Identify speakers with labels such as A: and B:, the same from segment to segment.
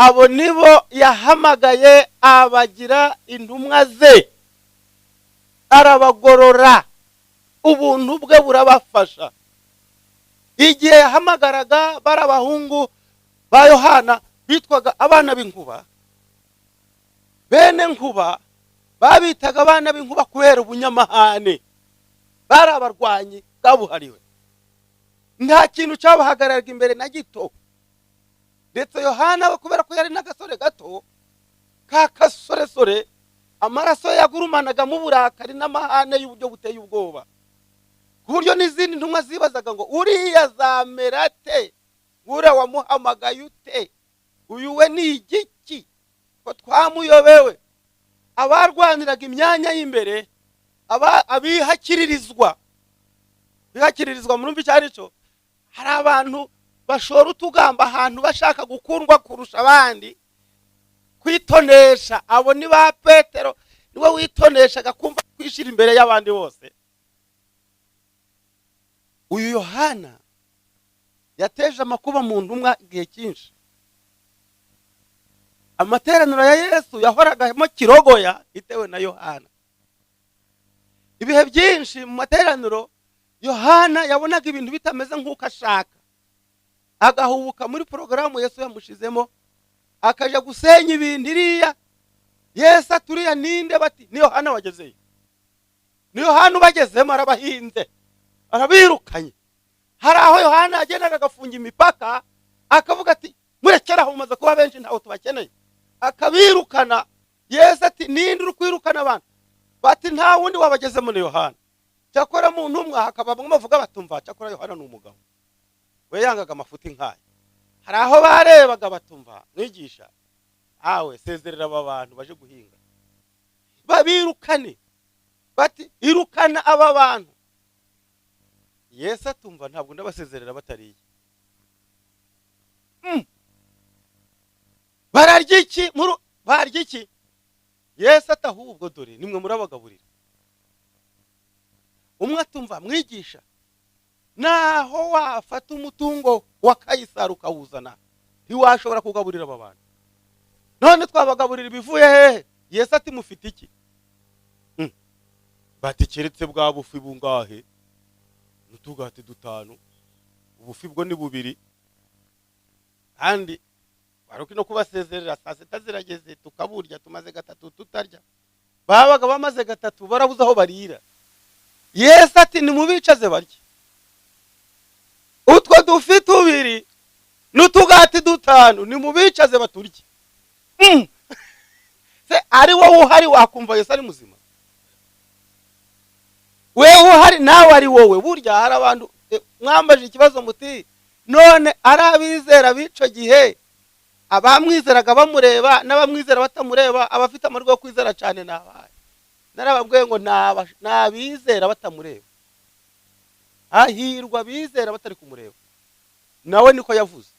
A: abo nibo yahamagaye abagira intumwa ze, arabagorora, ubuntu bwe burabafasha. Igihe yahamagaraga barabahungu ba Yohana bitwaga abana b'inkuba, bene nkuba babitaga abana b'inkuba kubera ubunyamahane, bari abarwanyi bwabuhariwe, nta kintu cyabahagararaga imbere na gito. Ndetse Yohana kubera ko yari n'agasore gato k'akasoresore, amaraso yagurumanaga mu burakari n'amahane y'uburyo buteye ubwoba, ku buryo n'izindi ntumwa zibazaga ngo uriya zamera te, uriya wamuhamagaye ute, uyu we ni igiki ko twamuyobewe. Abarwaniraga imyanya y'imbere, abihakiririzwa murumva cyane cyo, hari abantu bashora utugamba ahantu bashaka gukundwa kurusha abandi, kwitonesha. Abo ni ba Petero, niwe witoneshaga kumva kwishira imbere y'abandi bose. Uyu Yohana yateje amakuba mu ntumwa igihe cyinshi. Amateraniro ya Yesu yahoragamo kirogoya itewe na Yohana. Ibihe byinshi mu materaniro Yohana yabonaga ibintu bitameze nk'uko ashaka, agahubuka muri porogaramu Yesu yamushizemo, akaja gusenya ibintu iriya. Yesu aturiya ninde? Bati ni Yohana wagezeyo. Ni Yohana ubagezemo, arabahinze, arabirukanye. Hari aho Yohana agendaga agafunga imipaka, akavuga ati murekeraho mumaze kuba benshi ntaho tubakeneye, akabirukana. Yesu ati ninde uri kwirukana abantu? Bati nta wundi wabagezemo ni Yohana. Cyakora mu ntumwa hakaba bamwe bavuga batumva cyakora Yohana ni umugabo, we yangaga amafuti nk'aya. Hari aho barebaga batumva mwigisha awe sezerera aba bantu baje guhinga, babirukane. Bati irukana aba bantu. Yesu atumva ntabwo ndabasezerera batariye. Bararya iki? Barya iki? Yesu atahubwo dore nimwe murabagaburira. Umwe atumva mwigisha naho wafata umutungo wa Kayisari ukawuzana ntiwashobora kugaburira aba bantu, none twabagaburira ibivuye hehe? Yesu ati mufite iki? Bati keretse bwa bufi bungahe? N'utugati 5. Ubufi bwo ni 2. Kandi baruki no kubasezerera saa 6 zirageze tukaburya, tumaze 3 tutarya. Babaga bamaze 3 barabuza aho barira. Yesu ati nimubicaze barye. Utwo dufi 2 n'utugati 5 nimubicaze baturye. Se ari wowe uhari wakumva Yesu ari muzima? Wewe uhari nawe ari wowe? Burya hari abantu mwambaje ikibazo muti none arabizera bico gihe, abamwizeraga bamureba n'abamwizera batamureba, abafite amarwa yo kwizera cyane nabaye. Narababwiye ngo nabizera batamureba, hahirwa bizera batari kumureba. Nawe niko yavuze,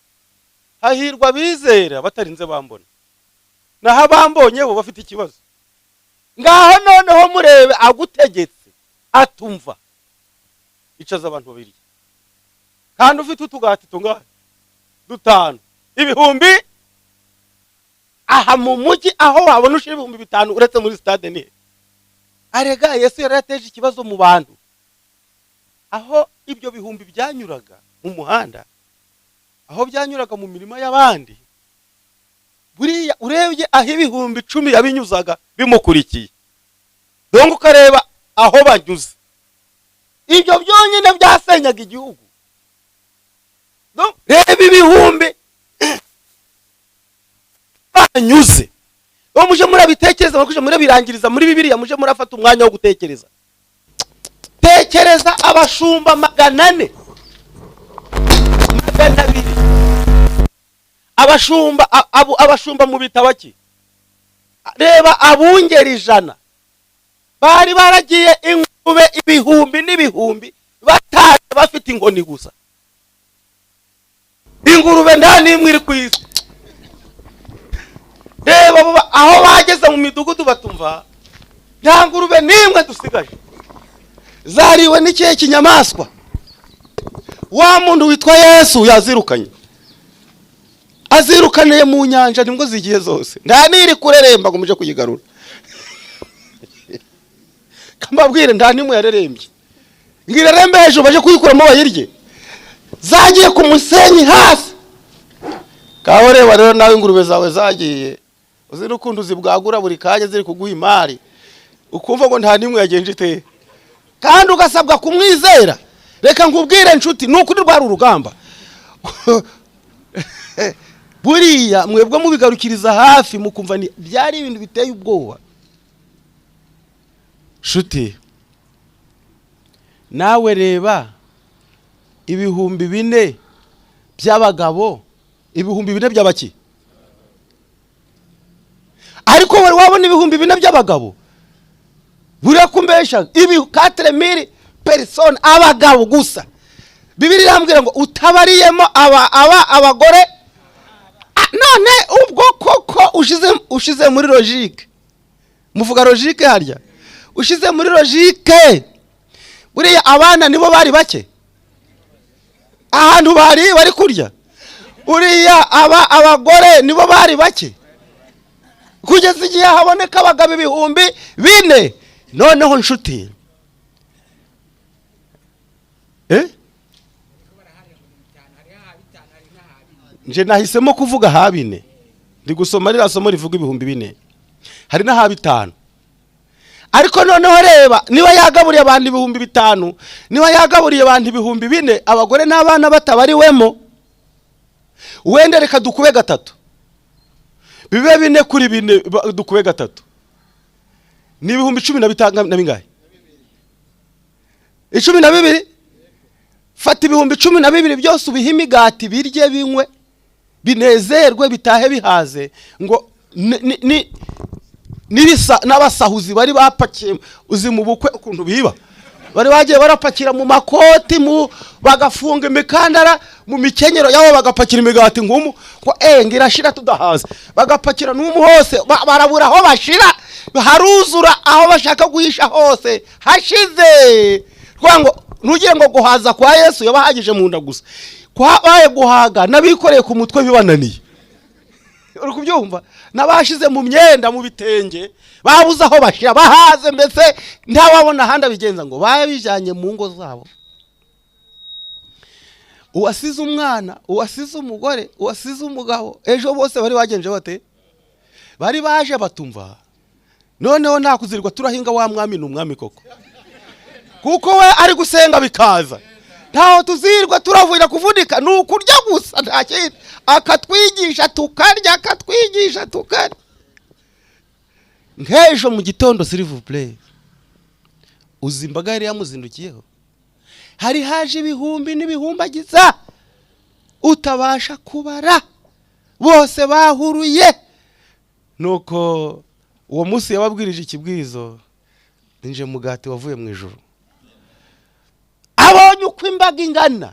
A: hahirwa bizera batarinze bambona, naho abambonye bo bafite ikibazo. Ngaho noneho murebe agutegetse atumva, icaza abantu babiri kandi ufite utugati tungahe? 5. Ibihumbi aha mu mujyi aho wabona ushira 5,000 uretse muri stade ni. Arega Yesu yarateje ikibazo mu bantu, aho ibyo bihumbi byanyuraga mu muhanda, aho byanyuraga mu mirima y'abandi. Buriya urebye aho ibihumbi 10 yabinyuzaga bimukurikiye, dongo ukareba aho banyuze, ibyo byonyine byasenyaga igihugu. Reba ibihumbi banyuze. Muje murabitekereza, muje murabirangiriza muri Bibiliya, muje murafata umwanya wo gutekereza. Tekereza abashumba 400, 200. Abashumba mu bitabaki. Reba abungeri 100 bari baragiye ingurube ibihumbi n'ibihumbi, bataje bafite inkoni gusa. Ingurube ndani imwe iri kwisi. Reba aho bageze mu midugudu batumva nta ngurube nimwe dusigaje, zariwe n'ikihe kinyamaswa. Wa muntu witwa Yesu yazirukanye, azirukaniye mu nyanja nibwo zigiye zose, nta niri kureremba ngo muje kuyigarura. Kambabwire nta nimwe yarerembye, ngirerembe hejuru baje kuyikuramo bayirye, zagiye ku musenyi hasi. Kaho reba rero nawe ingurube zawe zagiye, uzi n'ukuntu zibwagura buri kanya ziri kuguha imari, ukumva ngo nta nimwe yagenje ite, kandi ugasabwa kumwizera. Reka nkubwire nshuti, nuko rwari urugamba. Buriya mwebwe mubigarukiriza hafi mukumva ni byari ibintu biteye ubwoba. Nshuti, nawe reba ibihumbi 4 by'abagabo, ibihumbi 4 by'abaki, ariko wari wabona ibihumbi 4 by'abagabo buriya kumbesha ibi 4000 person abagabo gusa. Bibiri irambwira ngo utabariyemo abagore. None ubwo koko ushize muri logique, muvuga logique harya, ushize muri logique buriya abana nibo bari bake ahantu bari kurya, buriya abagore nibo bari bake kugeza igihe haboneka abagabo ibihumbi 4. Noneho nshuti, nje nahisemo kuvuga ha 4, ndi gusoma rira somo rivuga ibihumbi 4, hari na ha 5. Ariko noneho reba, niba yagaburiye abantu ibihumbi 5, niba yagaburiye abantu ibihumbi 4, abagore n'abana batabariwemo, wenda reka dukube 3, bibe 4 kuri 4 dukube 3, ni ibihumbi 15 na bingahe? 12. Fata ibihumbi 12 byose ubihe imigati birye binywe binezerwe bitahe bihaze, ngo nibisa n'abasahuzi bari bapakiye uzi mu bukwe ukuntu biba, bari bagiye barapakira mu makoti bagafunga imikandara mu mikenyero yabo, bagapakira imigati ngumu ko ngirashira tudahaza, bagapakira n'umu hose barabura aho bashira, haruzura aho bashaka guhisha hose hashize. Kwango ntugire ngo guhaza kwa Yesu yabahagije mu nda gusa, kwabaye guhaga nabikoreye ku mutwe bibananiye. Uri kubyumva? Nabashize mu myenda mu bitenge babuza aho bashira bahaze, mbese ntawabona handa bigenza ngo bayabijanye mu ngo zabo. Uwasize umwana, uwasize umugore, uwasize umugabo, ejo bose bari bagenje bate? Bari baje batumva. Noneho nta kuzirwa turahinga wa mwami n'umwami koko, kuko we ari gusenga bikaza, ntaho tuzirwa turavuyira kuvudika, nukurya gusa nta kintu, akatwigisha tukarya, akatwigisha tukarya. Nkejo mu gitondo s'il vous plaît, uzimbaga yari yamuzindukiyeho, hari haje ibihumbi n'ibihumbagiza utabasha kubara, bose bahuruye. Nuko uwo munsi yababwirije ikibwirizo, ninje mugati wavuye mu ijuru. Abonye uko imbaga ingana,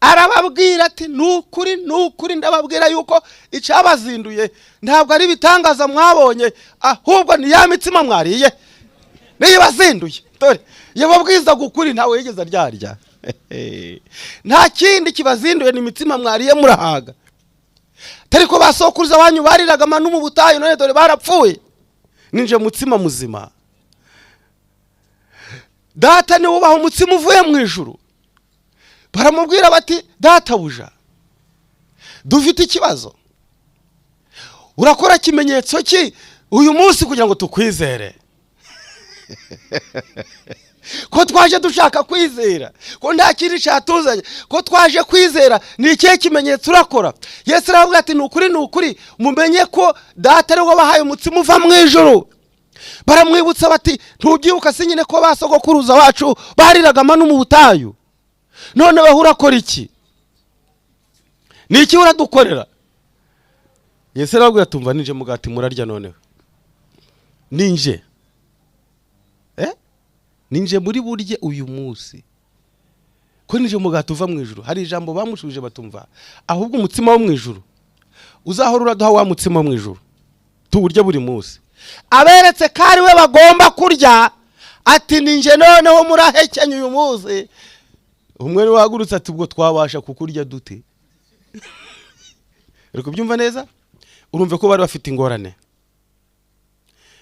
A: arababwira ati nukuri ndababwira yuko icabazinduye ntabwo ari bitangaza mwabonye, ahubwo ni ya mitsima mwariye niyo bazinduye. Dore yababwiza gukuri ntawe yigeze aryarya. Nta kindi kibazinduye, ni imitsima mwariye murahaga. Tariko basokuruza wanyu bariraga manu mu butayu, none dore barapfuye, ninje mutsima muzima. Data ni ubaho umutsima uvuye mu ijuru. Baramubwira bati databuja, dufite ikibazo, urakora kimenyetso ki uyu munsi kugira ngo tukwizere? Ko twaje dushaka kwizera, ko nta kindi cyatuzanye, ko twaje kwizera, ni ikihe kimenyetso urakora? Yesu aravuga ati nukuri mumenye ko data ari we wabahaye umutsima uva mu ijuru. Baramwibutsa bati ntubyibuka se nyine ko basogokuruza wacu bariraga manu mu butayu, none we urakora iki? Ni iki uradukorera? Yesu aravuga tumva ninje mugati murarya noneho. Ninje ninje muri burye uyu munsi, ko ninje mugati uva mu ijuru. Hari ijambo bamushubije batumva, ahubwo umutsima wo mu ijuru uzahora uraduha wa mutsima wo mu ijuru tuburye buri munsi. Aberetse kari we bagomba kurya, ati ninje noneho murahekenya uyu munsi. Umwe wagurutse ati ubwo twabasha kukurya dute? uri kubyumva neza? Urumve ko bari bafite ingorane.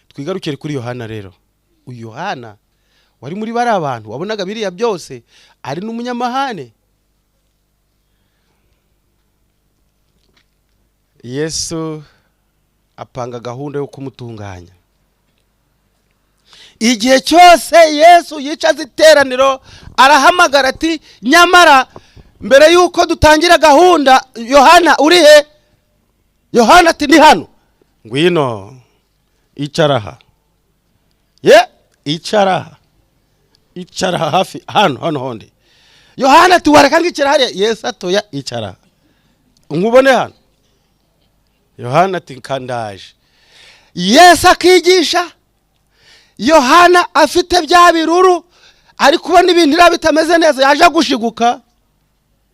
A: Twigarukire kuri Yohana rero. Uyu Yohana wari muri bari abantu wabonaga biriya byose, ari n'umunyamahane. Yesu apanga gahunda yo kumutunganya. Igihe cyose Yesu yicaza iteraniro arahamagara ati nyamara mbere yuko dutangira gahunda, Yohana uri he? Yohana ati ndi hano. Ngwino icaraha. Icaraha. Icaraha hafi hano honde. Yohana ati wareka ngikira hariya. Yesu atoya icaraha. Nkubone hano. Yohana ati kandaje. Yesu akigisha. Yohana afite bya biruru, ari kubona ibintu bitameze neza, yaje gushiguka.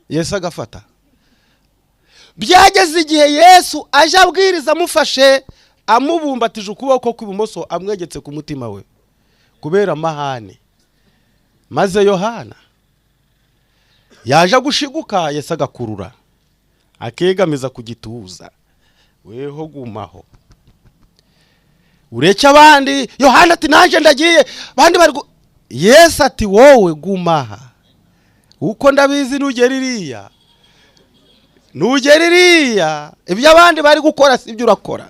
A: Yesu agafata. Byageze igihe Yesu aje abwiriza amufashe, amubumbatije ukuboko kw'ibumoso, amwegetse ku mutima we kubera amahane. Maze Yohana yaje gushiguka, Yesu agakurura akegamiza ku gituza. Weho gumaho ureke abandi. Yohana ati naje ndagiye, bandi bari Yesu ati wowe gumaha, uko ndabizi nugeririya ibyo abandi bari gukora sibyo urakora.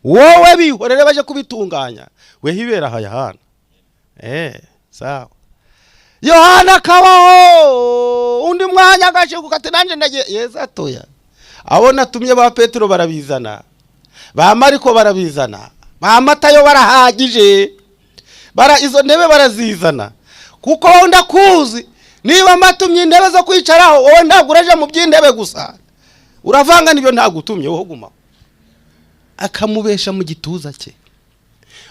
A: Wowe bihorere baje kubitunganya, we hibera aha Yohana. Sawa. Yohana kabaho undi mwanya agashiguka ati nanje ndagiye. Yesu atoya. Abona tumye ba Petero barabizana, ba Mariko barabizana, ba Matayo barahagije, izo ntebe barazizana, kuko ndakuzi. Niba matumye intebe zo kwicaraho, wowe ndaguraje mu by'intebe gusa, uravanga nibyo ntagutumye, wowe guma. Akamubesha mu gituza cye.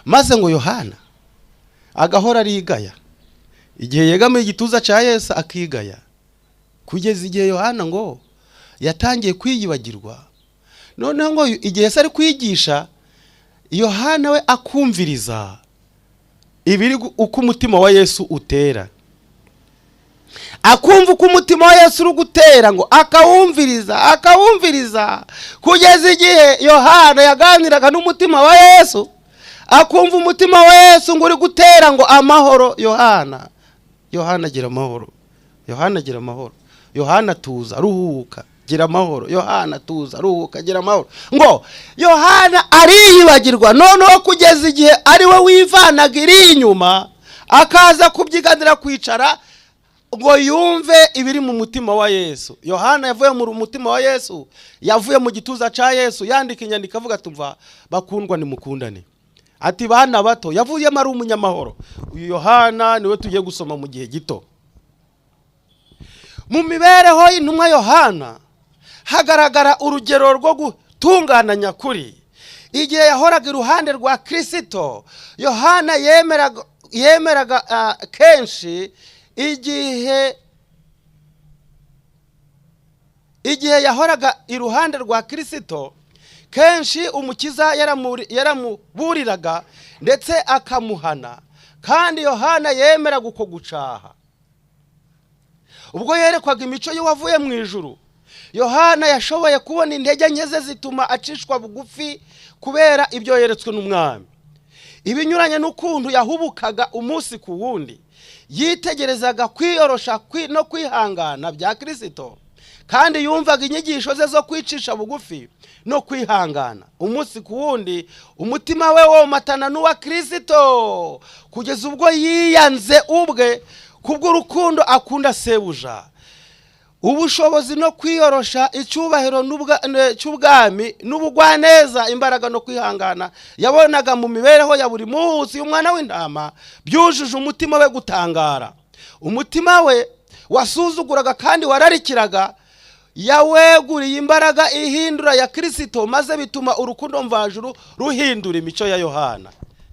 A: Maze ngo Yohana agahora arigaya. Igihe yegamiye igituza cya Yesu akigaya, kugeza igihe Yohana ngo yatangiye kwiyibagirwa. Noneho ngo igihe Yesu ari kwigisha, Yohana we akumviriza ibiri uko umutima wa Yesu utera. Akumva uko umutima wa Yesu uri gutera, ngo akawumviriza kugeza igihe Yohana yaganiraga n'umutima wa Yesu, akumva umutima wa Yesu ngo uri gutera ngo amahoro. Yohana gira amahoro. Yohana tuza ruhuka gira amahoro. Yohana tuza ruhuka gira amahoro. Ngo Yohana ariyibagirwa, noneho kugeza igihe ari we wivanaga iri inyuma, akaza kubyiganira kwicara ngo yumve ibiri mu mutima wa Yesu. Yohana yavuye mu mutima wa Yesu, yavuye mu gituza cya Yesu, yandika inyandiko avuga tumva bakundwa nimukundane. Ati bana bato, yavuyemo ari umunyamahoro. Uyu Yohana niwe tugiye gusoma mu gihe gito. Mu mibereho y'intumwa Yohana hagaragara urugero rwo gutungana nyakuri. Igihe yahoraga iruhande rwa Kristo, Yohana yemeraga kenshi igihe yahoraga iruhande rwa Kristo, kenshi umukiza yaramuburiraga ndetse akamuhana, kandi Yohana yemeraga uko gucaha. Ubwo yerekwaga imico y'uwavuye mu ijuru, Yohana yashoboye kubona intege nke ze zituma acishwa bugufi kubera ibyo yeretswe n'umwami. Ibinyuranye n'ukuntu yahubukaga umunsi ku wundi, yitegerezaga kwiyorosha no kwihangana bya Kristo, kandi yumvaga inyigisho ze zo kwicisha bugufi no kwihangana. Umunsi ku wundi umutima we womatana n'uwa Kristo, kugeza ubwo yiyanze ubwe kubw'urukundo akunda sebuja. Ubushobozi no kwiyorosha, icyubahiro cy'ubwami n'ubugwaneza, imbaraga no kwihangana yabonaga mu mibereho ya buri munsi y'umwana w'intama byujuje umutima we gutangara. Umutima we wasuzuguraga kandi wararikiraga, yaweguriye imbaraga ihindura ya Kristo, maze bituma urukundo mvajuru ruhindura imico ya Yohana.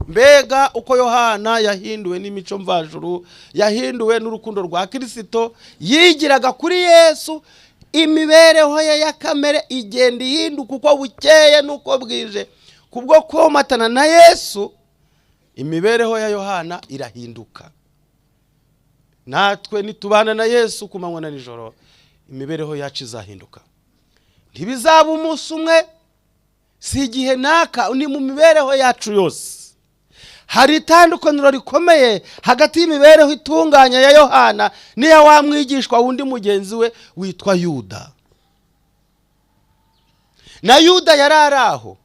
A: Mbega uko Yohana yahinduwe n'imico mvajuru, yahinduwe n'urukundo rwa Kristo, yigiraga kuri Yesu. Imibereho ye ya kamere igenda ihinduka uko bukeye n'uko bwije, kubwo komatana na Yesu. Imibereho ya Yohana irahinduka. Natwe nitubana na Yesu ku manywa na nijoro, imibereho yacu izahinduka. ntibizaba umunsi umwe, si igihe naka, ni mu mibereho yacu yose. Hari itandukaniro rikomeye hagati y'imibereho itunganya ya Yohana n'iya wa mwigishwa wundi mugenzi we witwa Yuda. Na Yuda yari araho.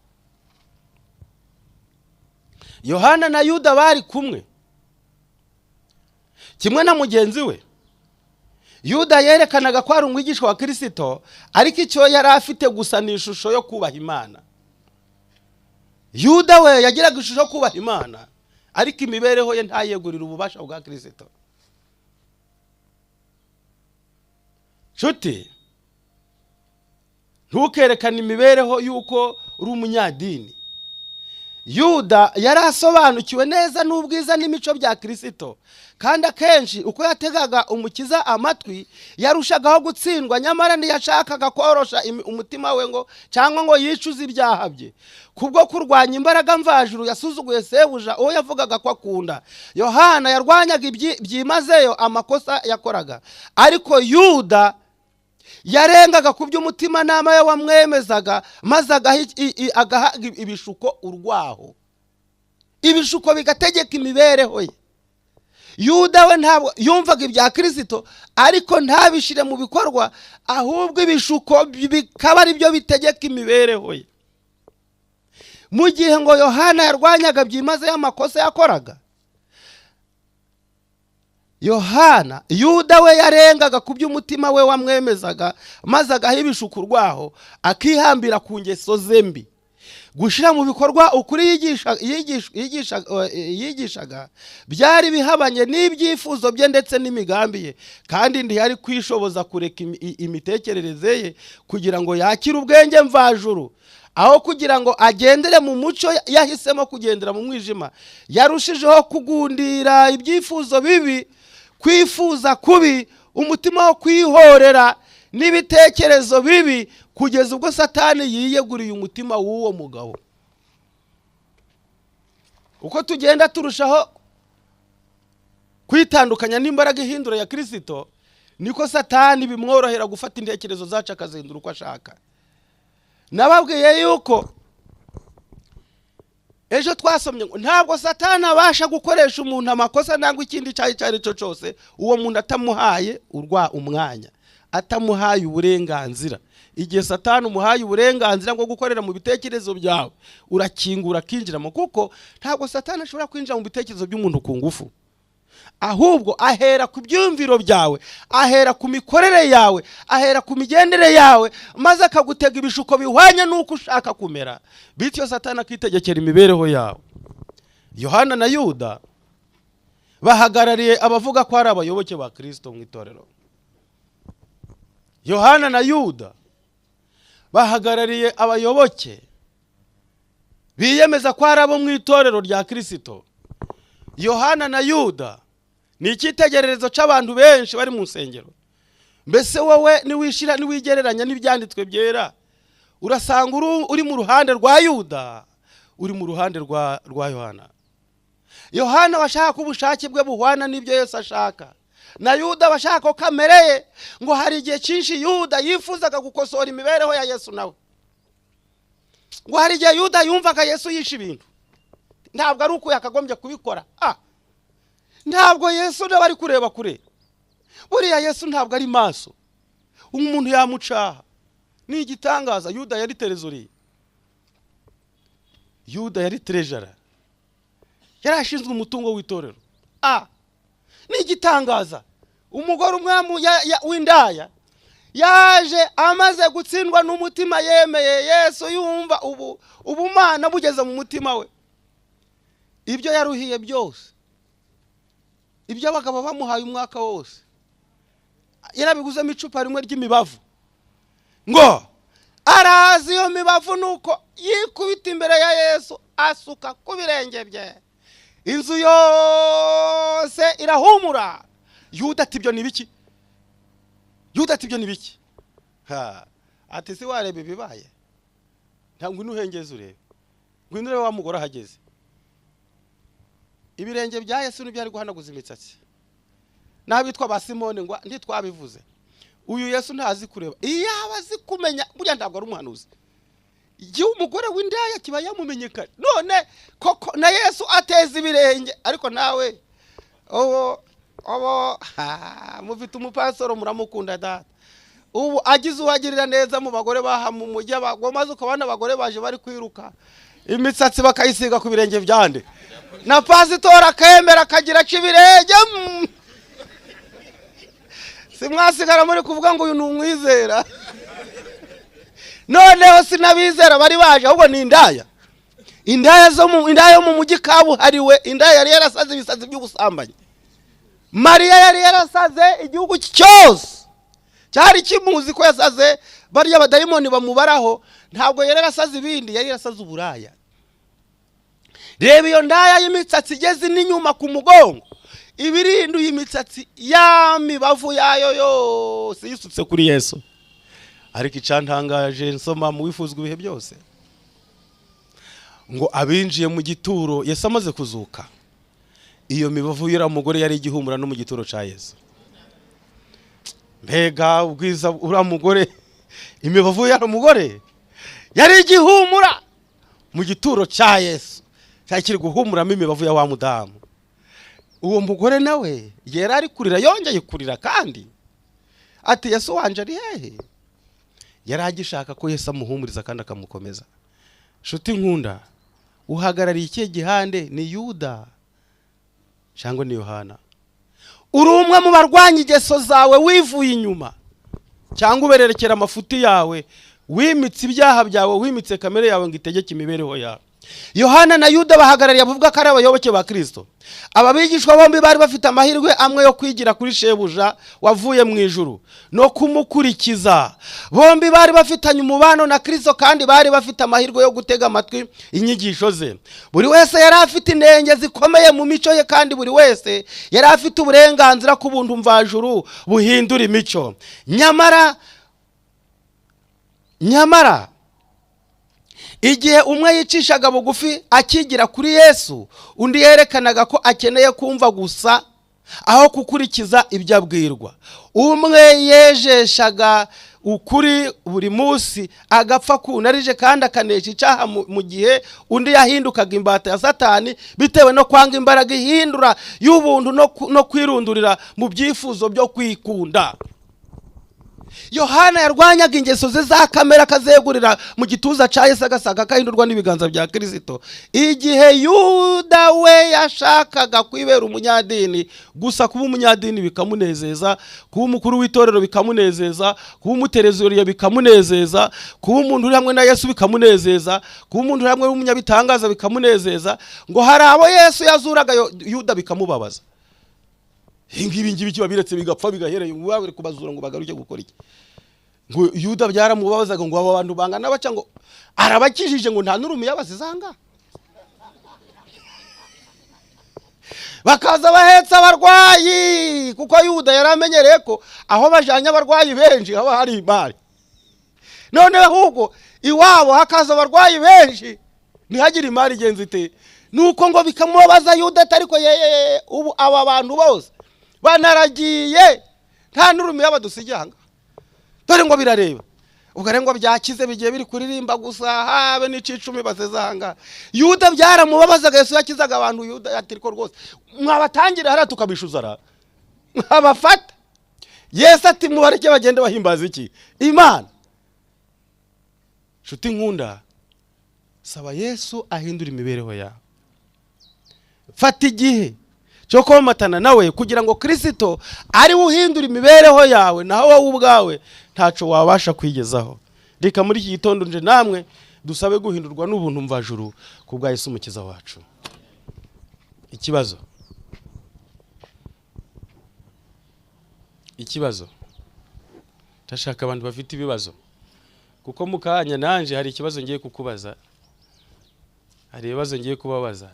A: Yohana na Yuda bari kumwe, kimwe na mugenzi we. Yuda yerekanaga ko ari umwigishwa wa Kristo, ariko icyo yari afite gusa ni ishusho yo kubaha Imana. Yuda we yagiraga ishusho yo kubaha Imana, ariko imibereho ye ntayegurira ububasha bwa Kristo. Nshuti, ntukerekane imibereho yuko uri umunyadini. Yuda yari asobanukiwe neza n'ubwiza n'imico bya Kristo, kandi akenshi uko yategaga umukiza amatwi yarushagaho gutsindwa, nyamara ntiyashakaga korosha umutima we ngo cyangwa ngo yicuze ibyaha bye. Kubwo kurwanya imbaraga mvajuru yasuzuguye sebuja uwo yavugaga ko akunda. Yohana yarwanyaga byimazeyo amakosa yakoraga, ariko Yuda yarengaga ku by'umutima nama we wamwemezaga, maze agaha ibishuko urwaho. Ibishuko bigategeka imibereho ye. Yuda we ntabwo yumvaga ibya Kristo, ariko ntabishire mu bikorwa, ahubwo ibishuko bikaba ari byo bitegeka imibereho ye. Mu gihe ngo Yohana yarwanyaga byimazeyo amakosa yakoraga, Yuda we yarengaga ku by'umutima we wamwemezaga, maze agaha ibishuko urwaho, akihambira ku ngeso ze mbi. Gushira mu bikorwa ukuri yigishaga byari bihabanye n'ibyifuzo bye ndetse n'imigambi ye, kandi ntiyari kwishoboza kureka imitekerereze ye kugira ngo yakire ubwenge mvajuru. Aho kugira ngo agendere mu muco yahisemo kugendera mu mwijima, yarushijeho kugundira ibyifuzo bibi, kwifuza kubi, umutima wo kwihorera n'ibitekerezo bibi, kugeza ubwo Satani yiyeguriye umutima w'uwo mugabo. Uko tugenda turushaho kwitandukanya n'imbaraga ihindura ya Kristo, niko Satani bimworohera gufata intekerezo zacu akazindura uko ashaka. Nababwiye yuko ejo twasomye ngo ntabwo Satani abasha gukoresha umuntu amakosa nangwa ikindi cyari cyo cyose uwo muntu atamuhaye umwanya, atamuhaye uburenganzira. Igihe Satani umuhaye uburenganzira bwo gukorera mu bitekerezo byawe, urakingura kinjiramo, kuko ntabwo Satani ashobora kwinjira mu bitekerezo by'umuntu ku ngufu. Ahubwo ahera ku byumviro byawe, ahera ku mikorere yawe, ahera ku migendere yawe, maze akagutega ibishuko bihwanye n'uko ushaka kumera, bityo Satani akitegekera imibereho yawe. Yohana na Yuda bahagarariye abavuga ko ari abayoboke ba Kristo mu itorero. Yohana na Yuda bahagarariye abayoboke biyemeza ko ari abo mu itorero rya Kristo. Yohana na Yuda ni icyitegererezo cy'abantu benshi bari mu nsengero. Mbese wowe niwigereranya n'ibyanditswe byera, urasanga uri mu ruhande rwa Yuda, uri mu ruhande rwa Yohana. Yohana washaka ko ubushake bwe buhwana n'ibyo Yesu ashaka, na Yuda bashaka ko kamereye. Ngo hari igihe cyinshi Yuda yifuzaga gukosora imibereho ya Yesu nawe. Ngo hari igihe Yuda yumvaga Yesu yisha ibintu, ntabwo ari uko yakagombye kubikora. Ntabwo Yesu nawe ari kureba kure. Buriya Yesu ntabwo ari maso umuntu yamucaha. Ni igitangaza. Yuda yari terezori, Yuda yari treasurer, yarashinzwe umutungo w'itorero. Ni igitangaza. Umugore umwami w'indaya yaje amaze gutsindwa n'umutima, yemeye Yesu, yumva ubumana bugeze mu mutima we. Ibyo yaruhiye byose, ibyo abagabo bamuhaye umwaka wose, yarabiguzemo icupa rimwe ry'imibavu. Ngo arazi iyo mibavu nuko yikubita imbere ya Yesu, asuka ku birenge bye, inzu yose irahumura. Yuda ati ibyo ni biki? Yuda ati ibyo ni biki? Ati si warebe bibaye, ntabwo nuhengeze urebe, ngwino urebe wa mugore ahageze. Ibirenge bya Yesu nibyo ari guhanaguza imitsatsi. N'abitwa ba Simone ngo ntitwabivuze. uyu Yesu ntazi kureba, iyo abazi kumenya burya ntabwo ari umuhanuzi. Igihe umugore w'indaya kiba yamumenyekana, none koko na Yesu ateza ibirenge. Ariko nawe mufite umupasoro muramukunda data, ubu agize uwagirira neza mu bagore baha mu mujyi maze ukabona abagore baje bari kwiruka imisatsi bakayisiga ku birenge byande, na pasitora akemera akagira c'ibirenge. Simwasigara muri kuvuga ngo uyu ni umwizera. Noneho sinabizera bari baje, ahubwo ni indaya. Indaya yo mu mujyi kabuhariwe, indaya yari yarasaze ibisazi by'ubusambanyi. Mariya yari yarasaze, igihugu cyose cyari kimuzi ko yasaze, bari abadayimoni bamubaraho. Ntabwo yari yarasaze ibindi, yari yarasaze uburaya. Reba iyo ndaya y'imitsatsi igeze n'inyuma ku mugongo, ibirindu y'imitsatsi y'amibavu yayo yose yisutse kuri Yesu. Ariko icantangaje nsoma mu wifuzwa ibihe byose ngo abinjiye mu gituro Yesu amaze kuzuka, iyo mibavu y'ira mugore yari igihumura no mu gituro ca Yesu. Mbega ubwiza ura mugore, imibavu y'ira mugore yari igihumura mu gituro ca Yesu, cyakiri guhumuramo imibavu ya wa mudamu. Uwo mugore nawe yera ari kurira, yongeye kurira kandi ati Yesu wanje ari hehe. Yari agishaka ko Yesu amuhumuriza kandi akamukomeza. Shuti nkunda, uhagarariye ikihe gihande? Ni Yuda cyangwa ni Yohana? Uri umwe mu barwanya ingeso zawe wivuye inyuma, cyangwa ubererekera amafuti yawe, wimitse ibyaha byawe, wimitse kamere yawe ngo itegeke imibereho yawe? Yohana na Yuda bahagarariye avuga ko ari abayoboke ba Kristo. Aba bigishwa bombi bari bafite amahirwe amwe yo kwigira kuri shebuja wavuye mu ijuru no kumukurikiza. Bombi bari bafitanye umubano na Kristo kandi bari bafite amahirwe yo gutega amatwi inyigisho ze. Buri wese yari afite intenge zikomeye mu mico ye, kandi buri wese yari afite uburenganzira ku buntu mvajuru buhindura imico. Nyamara igihe umwe yicishaga bugufi akigira kuri Yesu, undi yerekanaga ko akeneye kumva gusa aho gukurikiza ibyo abwirwa. Umwe yejeshaga ukuri buri munsi agapfa kunarije kandi akanesha icyaha, mu gihe undi yahindukaga imbata ya Satani bitewe no kwanga imbaraga ihindura y'ubuntu no kwirundurira mu byifuzo byo kwikunda. Yohana yarwanyaga ingeso ze za kamera, akazegurira mu gituza ca Yesu agasaga kahindurwa n'ibiganza bya Kristo. Igihe Yuda we yashakaga kwibera umunyadini gusa, kuba umunyadini bikamunezeza, kuba umukuru w'itorero bikamunezeza, kuba umuterezoriya bikamunezeza, kuba umuntu uri hamwe na Yesu bikamunezeza, kuba umuntu uri hamwe w'umunyabitangaza bikamunezeza, ngo hari abo Yesu yazuraga Yuda bikamubabaza. Ingibi kiba biretse bigapfa bigahereye ubabere kubazura ngo bagaruke gukora iki? Ngo Yuda byaramubabazaga ngo abo bantu bangana baca ngo arabakijije ngo nta nurumiye abazizanga. Bakaza bahetsa abarwayi, kuko Yuda yaramenyereye ko aho bajanye abarwayi benshi haba hari imari. None ahubwo iwabo hakaza abarwayi benshi ntihagire imari igenze ite, nuko ngo bikamubabaza Yuda. Ariko ubu aba bantu bose banaragiye nta nurumiye abadusiganga, dore ngo birareba. Ubwo rero ngo byakize bigiye biri kuririmba gusa, habe n'icicumi basezanga. Yuda byaramubabazaga, Yesu yakizaga abantu. Yuda atiriko rwose mwabatangira hara tukabishuzara abafata. Yesu ati mubareke bagende bahimbaza iki? Imana. Shuti nkunda, saba Yesu ahindura imibereho yawe. Fata igihe cyo komatana nawe kugira ngo Kristo ari uhindura imibereho yawe, naho wowe ubwawe ntaco wabasha kwigezaho. Reka muri iki gitondo nje namwe dusabe guhindurwa n'ubuntu mvajuru kubwa Yesu umukiza wacu. Ikibazo tashaka abantu bafite ibibazo, kuko mukanya nanje hari ikibazo ngiye kukubaza, hari ibibazo ngiye kubabaza.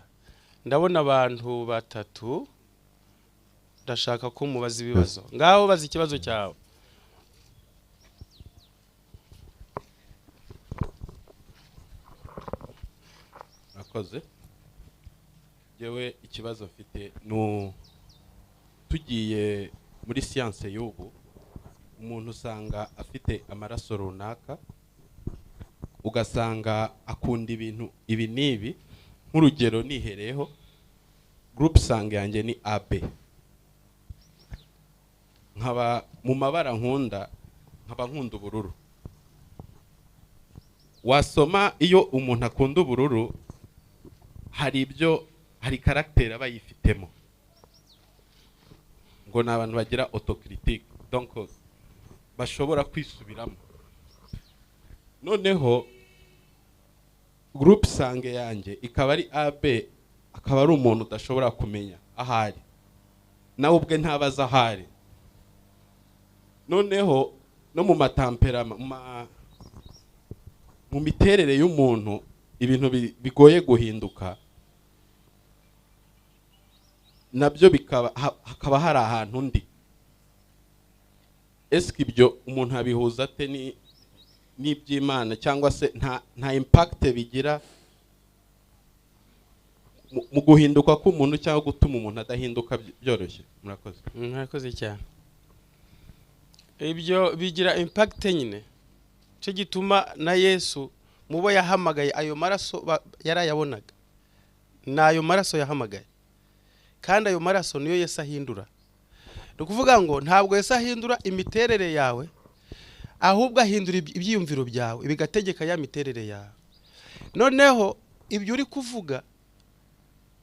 A: Ndabona abantu batatu, ndashaka ko mubaza ibibazo. Ngaho baza ikibazo cyawe.
B: Akoze yewe ikibazo mfite tugiye muri siyanse y'ubu umuntu usanga afite amaraso runaka, ugasanga akunda ibintu ibi n'ibi. Nk'urugero nihereyeho, group sange yanjye ni AB, nkaba mu mabara nkunda, nkaba nkunda ubururu. Wasoma iyo umuntu akunda ubururu, hari karaktere aba yifitemo, ngo ni abantu bagira autocritique, donc bashobora kwisubiramo. Noneho group sange yanjye ikaba ari AB, akaba ari umuntu udashobora kumenya ahari, nawe ubwe ntabaza ahari. Noneho no mu matamperama, mu miterere y'umuntu, ibintu bigoye guhinduka, nabyo hakaba hari ahantu ndi. Eske ibyo umuntu abihuza ate n'iby'Imana, cyangwa se nta impact bigira mu guhinduka k'umuntu cyangwa gutuma umuntu adahinduka byoroshye? Murakoze.
A: Murakoze cyane. Ibyo bigira impact nyine, cyo gituma na Yesu mubo yahamagaye ayo maraso yarayabonaga, nayo maraso yahamagaye, kandi ayo maraso niyo Yesu ahindura. Nukuvuga ngo ntabwo Yesu ahindura imiterere yawe, ahubwo ahindura ibyiyumviro byawe bigategeka ya miterere yawe. Noneho ibyo uri kuvuga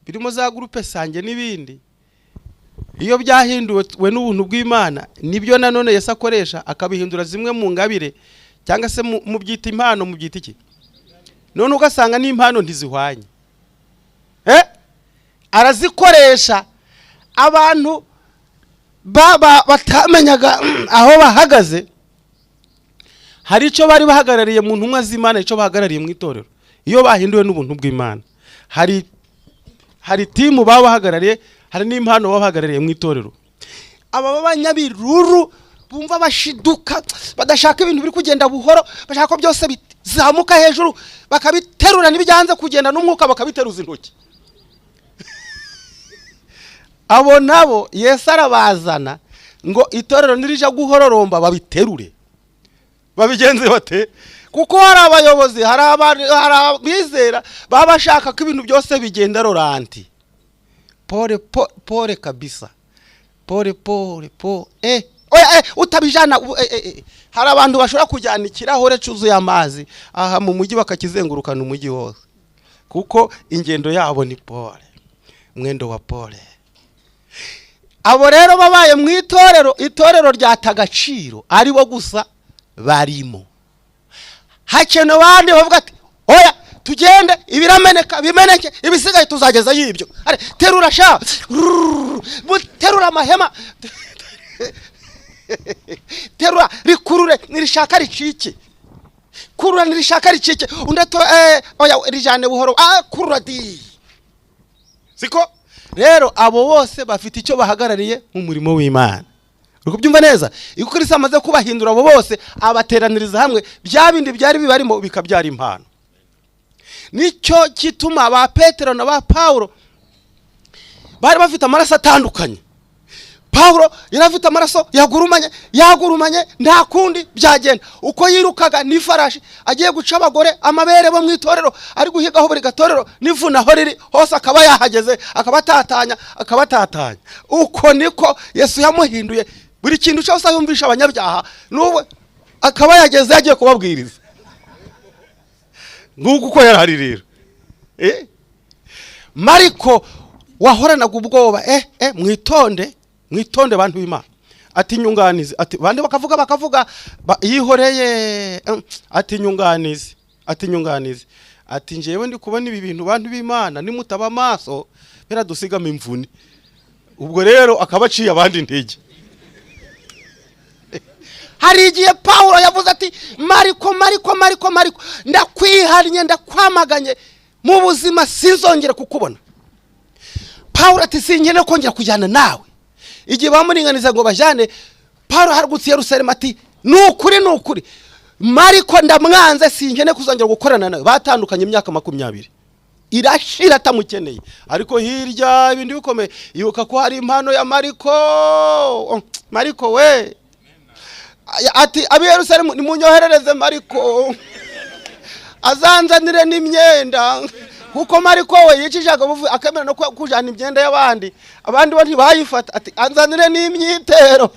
A: birimo za groupe sange n'ibindi, iyo byahinduwe n'ubuntu bw'Imana, nibyo nanone Yesu akoresha akabihindura zimwe mu ngabire, cyangwa se mu byita impano, mu byita iki. None ugasanga n'impano ntizihwanye, arazikoresha abantu batamenyaga aho bahagaze. Hari icyo bari bahagarariye mu ntumwa z'Imana, icyo bahagarariye mu itorero. Iyo bahinduwe n'ubuntu bw'Imana, hari timu baba bahagarariye, hari n'impano baba bahagarariye mu itorero. Aba b'abanyabiruru bumva bashiduka, badashaka ibintu biri kugenda buhoro, bashaka ko byose bizamuka hejuru, bakabiterura n'ibyanze kugenda n'umwuka bakabiteruza intoki. Abo nabo Yesu arabazana ngo itorero nirija guhororomba babiterure. Babigenze bate? Kuko hari abayobozi, hari abizera baba bashaka ko ibintu byose bigenda roranti. Pole kabisa. Pole. Utabijana. Hari abantu bashobora kujyana ikirahure cyuzuye amazi aha mu mujyi bakakizengurukana umujyi wose, kuko ingendo yabo ni pole, mwendo wa pole. Abo rero babaye mu itorero ryatagaciro ari bo gusa barimo. Hakenewe abandi bavuga ati oya tugende, ibirameneka bimeneke, ibisigaye tuzageza y'ibyo. Terura sha, terura amahema, terura rikurure nirishaka ricike, kurura nirishaka ricike, undato oya rijane buhoro, kurura di. Siko rero abo bose bafite icyo bahagarariye mu murimo w'Imana. Ukubyumva neza? Iko Kristo amaze kubahindura abo bose, abateraniriza hamwe, bya bindi byari bibarimo bikabyara impano. Nicyo kituma ba Petero na ba Paulo bari bafite amaraso atandukanye. Paulo yarafite amaraso yagurumanye nta kundi byagenda. Uko yirukaga n'ifarashi agiye guca abagore amabere bo mu itorero, ari guhigaho buri gatorero n'ivuna aho riri hose akaba yahageze, akabatatanya. Uko niko Yesu yamuhinduye. Buri kintu cyose yumvisha abanyabyaha n'uwe akaba yageze yagiye kubabwiriza. Nguko uko yarari rero. Mariko wahoranaga ubwoba, mwitonde bantu b'Imana. Ati nyunganizi, ati bandi bakavuga yihoreye, ati nyunganizi. Ati njewe ndi kubona ibi bintu bantu b'Imana nimutaba amaso biradusigama imvune. Ubwo rero akabaciye abandi intege. Hari igihe Paulo yavuze ati Mariko, ndakwihariye, ndakwamaganye, mu buzima sinzongera kukubona. Paulo ati sinkene kongera kujyana nawe. Igihe bamuringaniza ngo bajane, Paulo harugutse Yerusalemu ati nukuri Mariko ndamwanze, sinkene kuzongera gukorana nawe. Batandukanye imyaka 20 irashira atamukeneye. Ariko hirya ibindi bikomeye, ibuka ko hari impano ya Mariko we. ati abi Yerusalemu nimunyoherereze Mariko azanzanire n'imyenda kuko Mariko we yicishaga akemera no kujana imyenda y'abandi bo ntibayifata. Ati anzanire n'imyitero.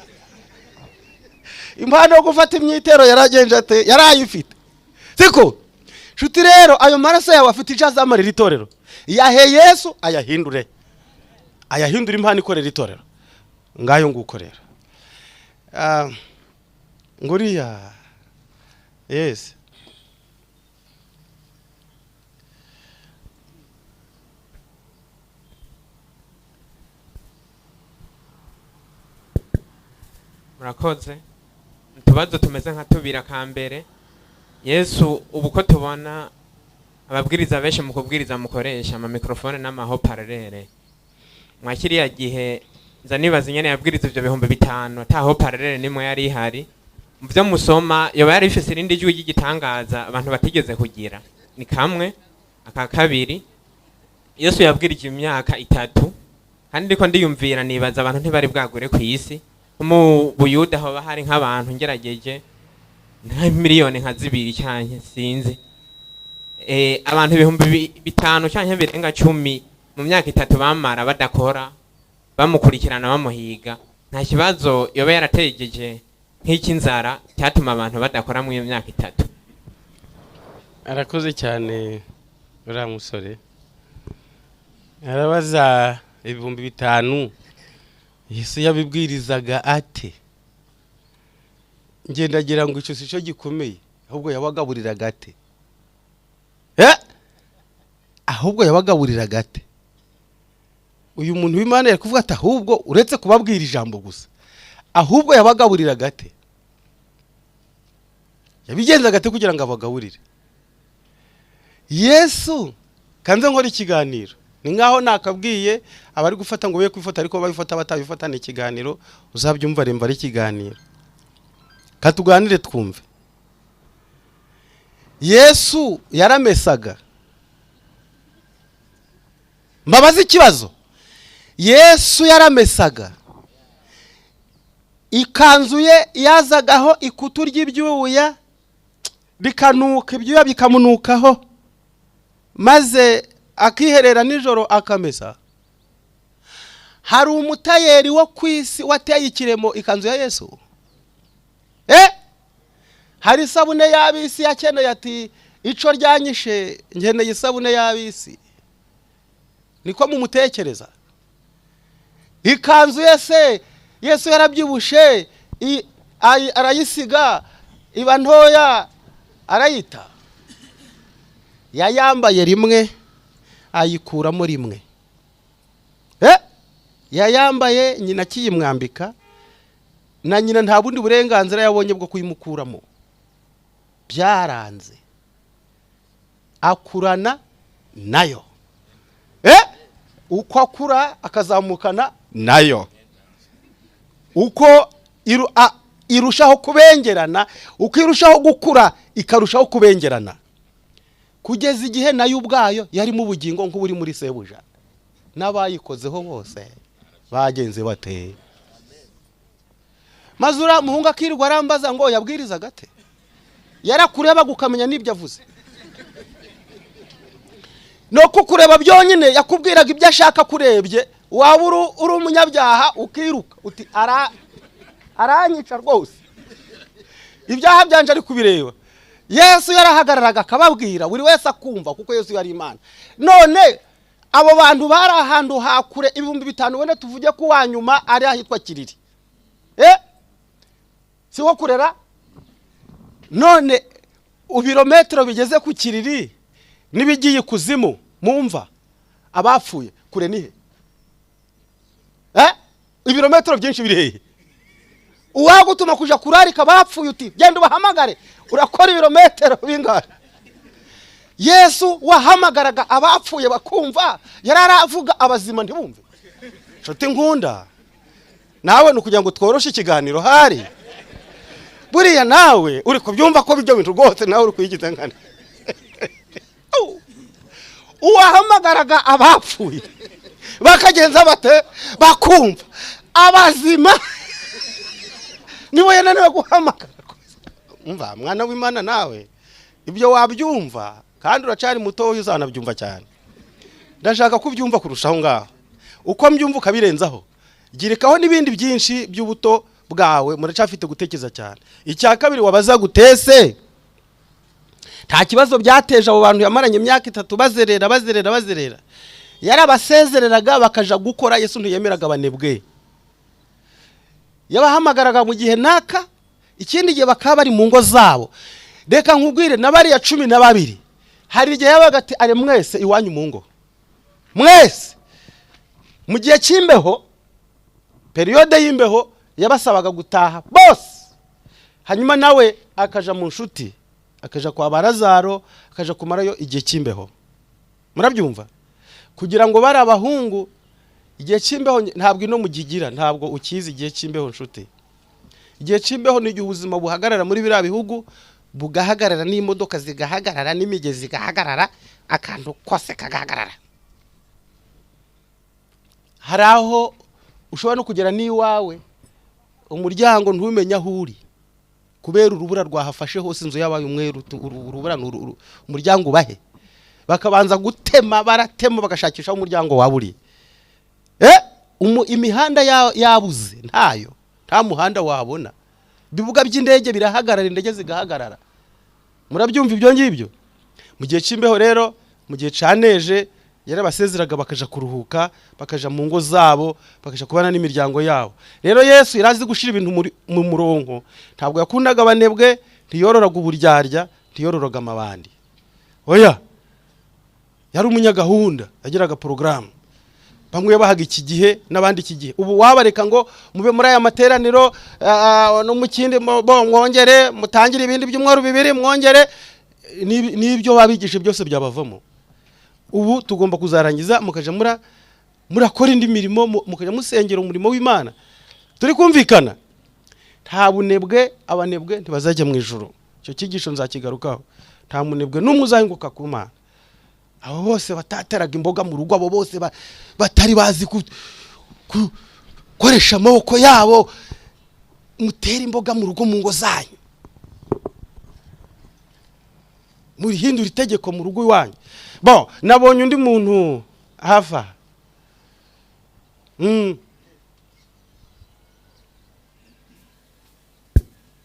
A: Impano yo gufata imyitero yaragenje ate yarayifite siko shuti. Rero ayo maraso yawe afite icyo azamarira itorero. Yahe Yesu ayahindure impano ikorera itorero. Ngayo ngukorera nguriya yes.
C: Murakoze. Tubazo tumeze nka tubira kambere. Yesu ubuko tubona ababwiriza benshi mu kubwiriza mukoresha ama microphone n'amaho parallele. Mwakiriya gihe nza nibaza nyene yabwiriza ivyo 5,000 ataho parallele nimwe yari ihari. Muvyo musoma yoba yari ifise irindi jwi ry'igitangaza abantu batigeze kugira. Ni kamwe aka kabiri. Yesu yabwirije imyaka 3 kandi ndiko ndiyumvira nibaza abantu ntibari bwagure ku isi. Mu Buyuda hoba hari nk'abantu ngerageje nka miliyoni nka 2 cyane sinzi. Abantu 5,000 cyane birenga 10 mu myaka 3 bamara badakora bamukurikirana bamuhiga. Nta kibazo yoba yarategeje nk'iki nzara cyatuma abantu badakora mu myaka 3.
A: Arakoze cyane uriya musore. Arabaza 5,000 Yesu yabibwirizaga ate? Ngendagira ngo icyo sico gikomeye ahubwo yabagaburiraga ate? Ahubwo yabagaburiraga ate? Uyu muntu w'Imana yari kuvuga ati ahubwo uretse kubabwira ijambo gusa ahubwo yabagaburiraga ate? Yabigenzaga ate kugira ngo abagaburire? Yesu kanze nkora ikiganiro ni ngaho nakabwiye abari gufata ngo be kwifata ariko babifata batabifata ni ikiganiro uzabyumva remba ari ikiganiro katuganire twumve. Yesu yaramesaga. Mbabaza ikibazo. Yesu yaramesaga. Ikanzu ye yazagaho ikutu ry'ibyuya bikanuka ibyuya bikamunukaho maze akiherera nijoro akamesa. Hari umutayeri wo kwisi wateye ikiremo ikanzu ya Yesu. Hari sabune y'abisi yakeneye ati ico ryanyishe ngeneye isabune y'abisi. Niko mumutekereza. Ikanzu yese Yesu yarabyibushe arayisiga iba ntoya arayita. Yayambaye rimwe ayikuramo rimwe. Yayambaye nyina kiyimwambika na nyina nta bundi burenganzira yabonye bwo kuyimukuramo. Byaranze akurana nayo. Uko akura akazamukana nayo. Uko irushaho kubengerana, uko irushaho gukura ikarushaho kubengerana. Kugeza igihe nayo ubwayo yari mu bugingo nk'uburi muri sebuja. N'abayikozeho bose bagenze bateye. Mazura muhunga kirirwa arambaza ngo yabwiriza gate. Yarakureba gukamenya nibyo avuze. No kukureba byonyine yakubwiraga ibyo ashaka kurebye waburu uri umunyabyaha ukiruka uti aranyica rwose. Ibyaha byanje ari kubireba. Yesu yarahagararaga akababwira buri wese akumva kuko Yesu yari Imana. None abo bantu bari ahantu hakure 5,000 wenda tuvuge ku wanyuma ari ahitwa Kiriri. Siho kurera. None ubirometero bigeze ku Kiriri nibigiye kuzimu mumva abapfuye kure nihe? Ibirometero byinshi biri hehe? Uwagutuma kuja kurarika bapfuye uti genda ubahamagare urakora ibirometero bingana. Yesu wahamagaraga abapfuye bakumva yararavuga abazima ntibumve. Nshuti nkunda nawe nukugira ngo tworoshe ikiganiro hari buriya nawe uri kubyumva ko bijyo bintu rwose nawe uri kuyigiza nkana. Uwahamagaraga abapfuye bakagenza bate bakumva abazima niwe yananiwe guhamagara. umva mwana w'Imana nawe ibyo wabyumva kandi uracari muto uzanabyumva cyane. Ndashaka kubyumva kurushaho ngaho. Uko mbyumva ukabirenzaho. Girikaho n'ibindi byinshi by'ubuto bwawe muracafite gutekereza cyane. Icya kabiri wabaza gutese nta kibazo byateje abo bantu yamaranye imyaka 3 bazerera yarabasezereraga bakaja gukora. Yesu ntiyemeraga abanebwe, yabahamagaraga mu gihe naka, ikindi gihe bakaba bari mu ngo zabo. Reka nkubwire nabari ya 12 hari igihe yabaga ati are mwese iwanyu mu ngo mwese mu gihe cy'imbeho, periode y'imbeho yabasabaga gutaha bose, hanyuma nawe akaja mu nshuti, akaja kwa Barazaro, akaja kumarayo igihe cy'imbeho. Murabyumva? Kugira ngo bari abahungu igihe cy'imbeho ntabwo ino mugigira, ntabwo ukizi igihe cy'imbeho nshuti. Igihe cy'imbeho ni igihe ubuzima buhagarara muri biriya bihugu, bugahagarara n'imodoka zigahagarara n'imigezi zigahagarara, akantu kose kagahagarara. Hari aho ushobora no kugera n'iwawe umuryango ntumenya aho uri kubera urubura rwahafashe hose, inzu yabaye umweru, urubura umuryango ubahe, bakabanza gutema, baratema bagashakisha umuryango waburi. Imihanda yabuze ntayo, nta muhanda wabona, bibuga by'indege birahagarara, indege zigahagarara. Murabyumva ibyo ngibyo? Mu gihe cy'imbeho rero, mu gihe caneje yarabasezeraga bakaja kuruhuka, bakaja mu ngo zabo, bakaja kubana n'imiryango yabo. Rero Yesu irazi gushira ibintu mu murongo, ntabwo yakundaga abanebwe, ntiyororaga uburyarya, ntiyororaga amabandi. Oya, yari umunyagahunda, yagiraga porogaramu. Bamwe bahaga iki gihe n'abandi iki gihe. Ubu wabareka ngo mube muri aya materaniro no mu kindi mwongere mutangire ibindi by'umwaro 2 mwongere, n'ibyo babigishe byose byabavamo. Ubu tugomba kuzarangiza mukaja murakora indi mirimo, mukaja musengera umurimo w'Imana. Turi kumvikana? Nta bunebwe, abanebwe ntibazajya mu ijuru. Cyo kigisho nzakigarukaho. Nta munebwe n'umwe uzahinguka ku Mana. Abo bose batateraga imboga mu rugo, abo bose batari bazi koresha amaboko yabo, mutera imboga mu rugo mu ngo zanyu, muri hindura itegeko mu rugo iwanyu. Bon, nabonye undi muntu hafa.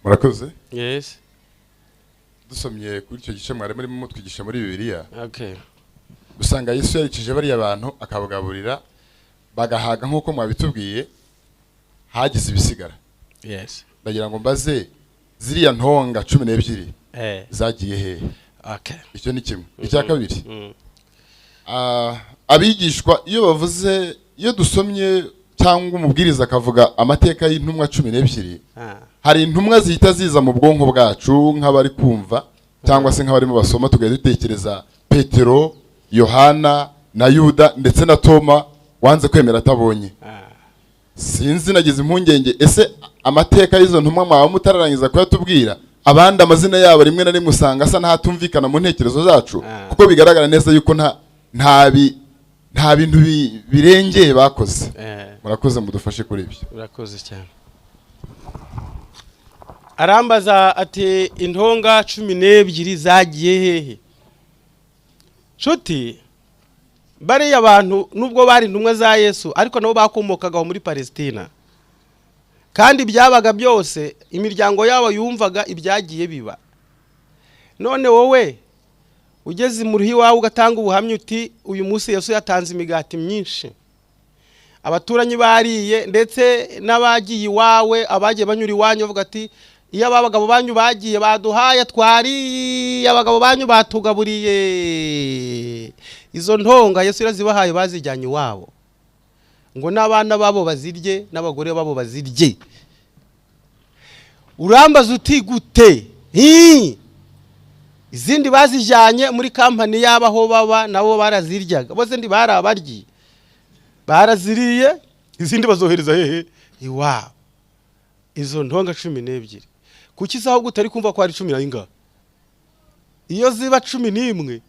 D: Murakoze?
A: Yes.
D: Dusomye kuri icyo gice mwari muri twigisha muri Bibiliya.
A: Okay.
D: Usanga Yesu yarikije bari abantu akabagaburira bagahaga nkuko mwabitubwiye, hagize ibisigara.
A: Yes.
D: Ndagira ngo mbaze ziriya ntonga 12 zagiye he?
A: Okay.
D: Icyo ni kimwe. Icya kabiri. Abigishwa iyo bavuze, iyo dusomye cyangwa umubwiriza akavuga amateka y'intumwa 12, hari intumwa zihita ziza mu bwonko bwacu nk'abari kumva cyangwa se nk'abarimo basoma, tugahita dutekereza Petero, Yohana na Yuda ndetse na Toma wanze kwemera atabonye. Sinzi nagize impungenge, ese amateka y'izo ntumwa mwa mutararangiza kuyatubwira? Abandi amazina yabo rimwe na rimwe usanga asa ntatumvikana mu ntekerezo zacu, kuko bigaragara neza yuko nta bintu birengeye bakoze. Murakoze mudufashe kuri ibyo.
A: Murakoze cyane. Arambaza ati intonga 12 zagiye hehe? Nshuti, bari abantu nubwo bari intumwa za Yesu, ariko nabo bakomokaga muri Palestina, kandi byabaga byose imiryango yabo yumvaga ibyagiye biba. None wowe ugeze mu ruhi wawe ugatanga ubuhamya uti uyu munsi Yesu yatanze imigati myinshi, abaturanyi bariye, ndetse n'abagiye iwawe, abagiye banyura iwanyu bavuga ati iyo abagabo banyu bagiye baduhaye twari, abagabo banyu batugaburiye. Izo ntonga Yesu irazibahaye bazijyanye iwabo, ngo n'abana babo bazirye n'abagore babo bazirye. Urambaza uti gute? Izindi bazijyanye muri kampani yabaho baba, nabo baraziryaga, bose ndi barabaryi, baraziriye, izindi bazohereza hehe? Iwabo. Izo ntonga 12 kuki saho gutari kumva ko ari 10 na inga? Iyo ziba 11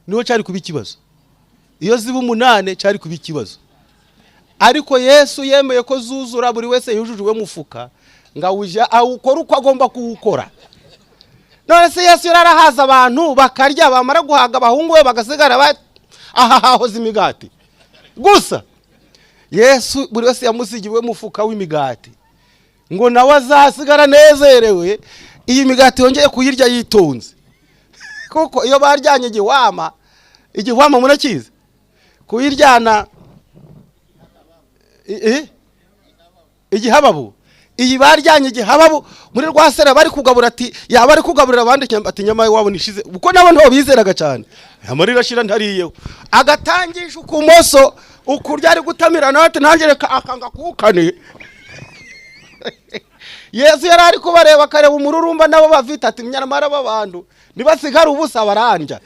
A: niho cyari kuba ikibazo, iyo ziba 8 cyari kuba ikibazo. Ariko Yesu yemeye ko zuzura buri wese yujujwe mufuka, nga uja awukora uko agomba kuwukora. none se Yesu yararahaza abantu bakarya, bamara guhaga abahungu be bagasigara ahahoza imigati gusa. Yesu buri wese yamusigiwe mufuka w'imigati ngo nawe azasigara nezerewe iyi migati yongeye kuyirya yitonze. Kuko iyo baryanye igihwama murakiza kuyiryana igihababu, iyi baryanye igihababu muri Rwasera bari kugabura ati yaba ari kugaburira abandi ati nyama wabo nishize, uko nabo nto bizeraga cyane. Amarira ashira ntariyeho agatangisha ukumoso ukurya ari gutamira nate ntangereka akanga kukane. Yesu yari ari kubareba akareba umururumba nabo bafite ati mnyamara babandu nibasigara ubusa baranja.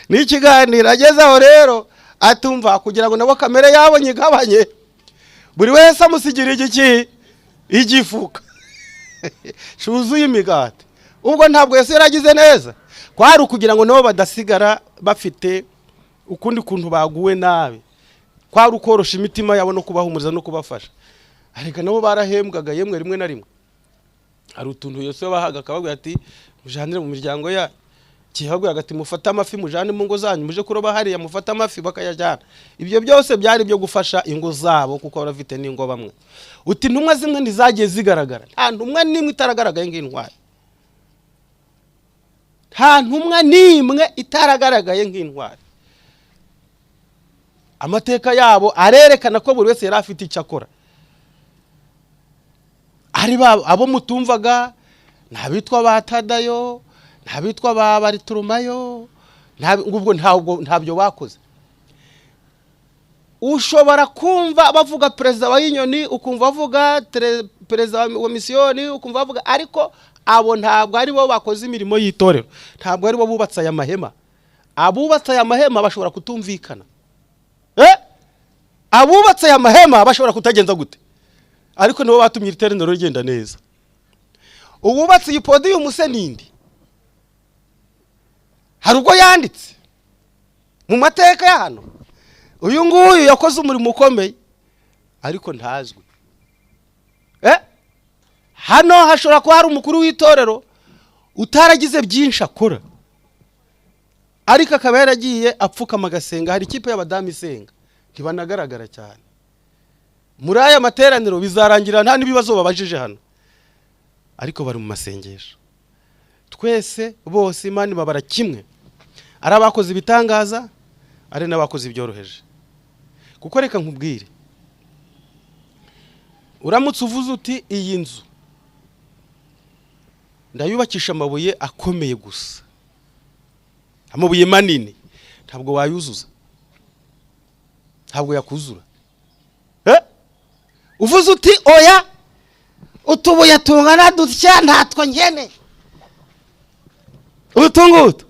A: Ni ikiganiro agezaho rero atumva kugira ngo nabo kamere yabo nyigabanye, buri wese amusigira igifuka shuzuye imigati. Ubwo ntabwo Yesu yaragize neza, kwari kugira ngo nabo badasigara bafite ukundi kuntu baguwe nabi, kwari ukorosha imitima yabo no kubahumuriza no kubafasha. Ariko nabo barahembwaga yemwe rimwe na rimwe. Hari utuntu Yesu yabahaga akababwira ati mujanire mu miryango ya kihabwa ati mufata amafi mujane mu ngo zanyu, muje kuroba hariya mufata amafi bakayajyana. Ibyo byose byari byo gufasha ingo zabo kuko barafite n'ingo bamwe. Uti ntumwa zimwe ndizagiye zigaragara, nta ntumwa nimwe itaragaragaye nk'intwari, nta ntumwa nimwe itaragaragaye nk'intwari. Amateka yabo arerekana ko buri wese yari afite icyo akora. Ari abo mutumvaga ntabitwa batadayo, ntabitwa bariturumayo, ngubwo ntabyo bakoze. Ushobora kumva bavuga perezida wa Inyoni, ukumva bavuga perezida wa misiyoni, ukumva bavuga, ariko abo ntabwo ari bo bakoze imirimo y'itorero, ntabwo ari bo bubatse aya mahema. Abubatse aya mahema bashobora kutumvikana. Abubatse aya mahema bashobora kutagenza gute, ariko nibo batumye iteraniro rigenda neza. Ububatse iyi podium se nindi, hari ubwo yanditse mu mateka ya hano uyu nguyu yakoze umurimo ukomeye ariko ntazwi. Hano hashobora kuba hari umukuru w'itorero utaragize byinshi akora, ariko akaba yaragiye apfukama agasenga. Hari ikipe y'abadamu isenga ntibanagaragara cyane. Muri aya materaniro bizarangira nta nibibazo babajije hano, ariko bari mu masengesho. Twese bose Imana babara kimwe, ari abakoze ibitangaza ari n'abakoze ibyoroheje. Kuko reka nkubwire, uramutse uvuze uti iyi nzu ndayubakisha amabuye akomeye gusa, amabuye manini, ntabwo wayuzuza, ntabwo yakuzura. Uvuze uti oya utubuye tungana dutya ntatwo nkene, utungutu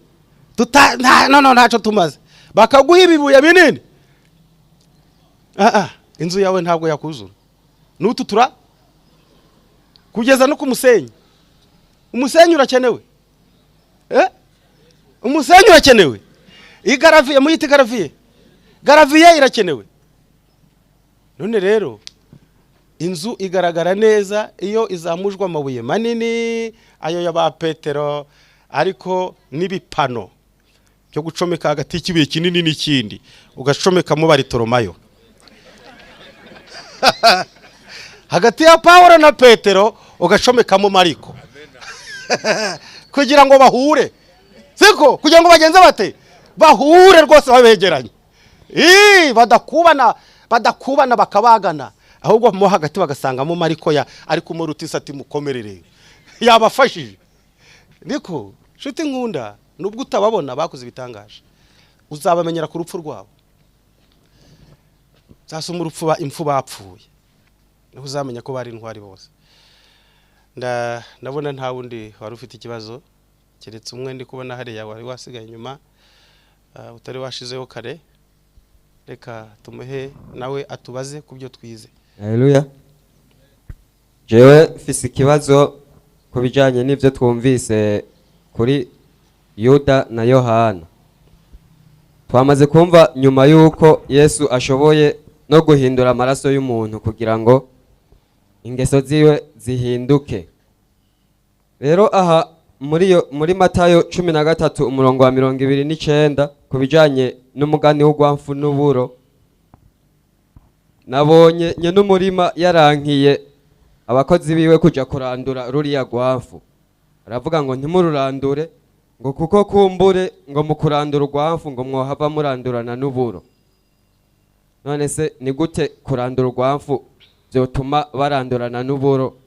A: ntacyo tumaze, bakaguha ibibuye binini, inzu yawe ntabwo yakuzura. Nututura kugeza no ku musenyi. Umusenyi urakenewe, umusenyi urakenewe. Igaraviye muyita garaviye irakenewe. None rero inzu igaragara neza iyo izamujwe amabuye manini, ayo yaba Petero, ariko n'ibipano byo gucomeka hagati y'ikibuye kinini n'ikindi, ugacomekamo bariturumayo. Hagati ya Paulo na Petero ugacomekamo Mariko. Kugira ngo bahure, siko kugira ngo bagenze bate bahure rwose babegeranye, badakubana bakabagana, ahubwo mo hagati bagasangamo Mariko ariko mu rutisa ati mukomerere yabafashije. Niko shuti nkunda, nubwo utababona bakoze ibitangaje uzabamenyera ku rupfu rwabo. Zasoma urupfu impfu bapfuye niho uzamenya ko bari intwari bose. Ndabona nta wundi wari ufite ikibazo keretse umwe ndi kubona hariya wari wasigaye inyuma utari washizeho kare. Reka tumuhe nawe atubaze kubyo twize.
E: Haleluya. Jewe mfise ikibazo kubijanye n'ivyo twumvise kuri Yuda na Yohana. Twamaze kumva nyuma yuko Yesu ashoboye no guhindura amaraso y'umuntu kugira ngo ingeso ziwe zihinduke. rero aha muri Matayo 13 umurongo wa 29 kubijanye n'umugani w'ugwamfu n'uburo, nabonye nye n'umurima yarankiye abakozi biwe kuja kurandura ruriya gwamfu. Aravuga ngo ntimururandure ngo kuko kumbure ngo mukurandura urwamfu ngo mwohava murandurana n'uburo. None se ni gute kurandura urwamfu byotuma barandurana n'uburo?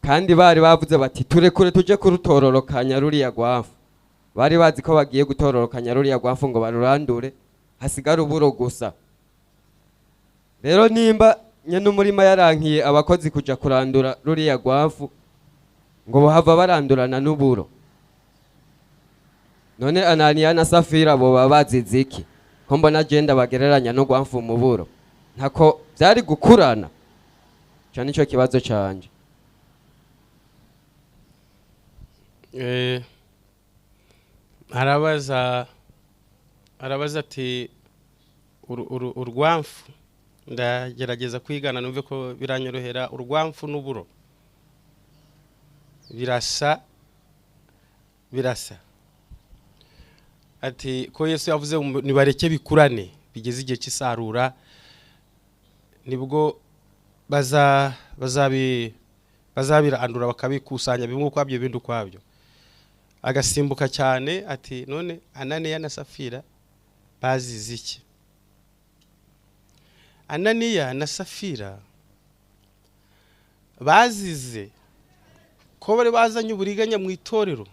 E: Kandi bari bavuze bati turekure tuje kurutororokanya ruriya gwamfu. Bari bazi ko bagiye gutororokanya ruriya gwamfu ngo barurandure hasigara uburo gusa. Rero nimba nye n'umurima yarankiye abakozi kuja kurandura ruriya gwamfu ngo bahava barandurana n'uburo, none Ananiya na Safira bo babazize iki? Ko mbona agenda bagereranya no gwamfu mu buro, ntako byari gukurana. Cyo nico kibazo canje.
A: arabaza ati urwamfu, ndagerageza kwigana numve ko biranyorohera. Urwamfu n'uburo birasa ati ko Yesu yavuze nibareke bikurane bigeze igihe cy'isarura nibwo bazabirandura bakabikusanya bimwe ukwabyo ibindi ukwabyo. Agasimbuka cyane ati none Ananiya na Safira bazize iki? Ananiya na Safira bazize ko bari bazanye uburiganya mu itorero,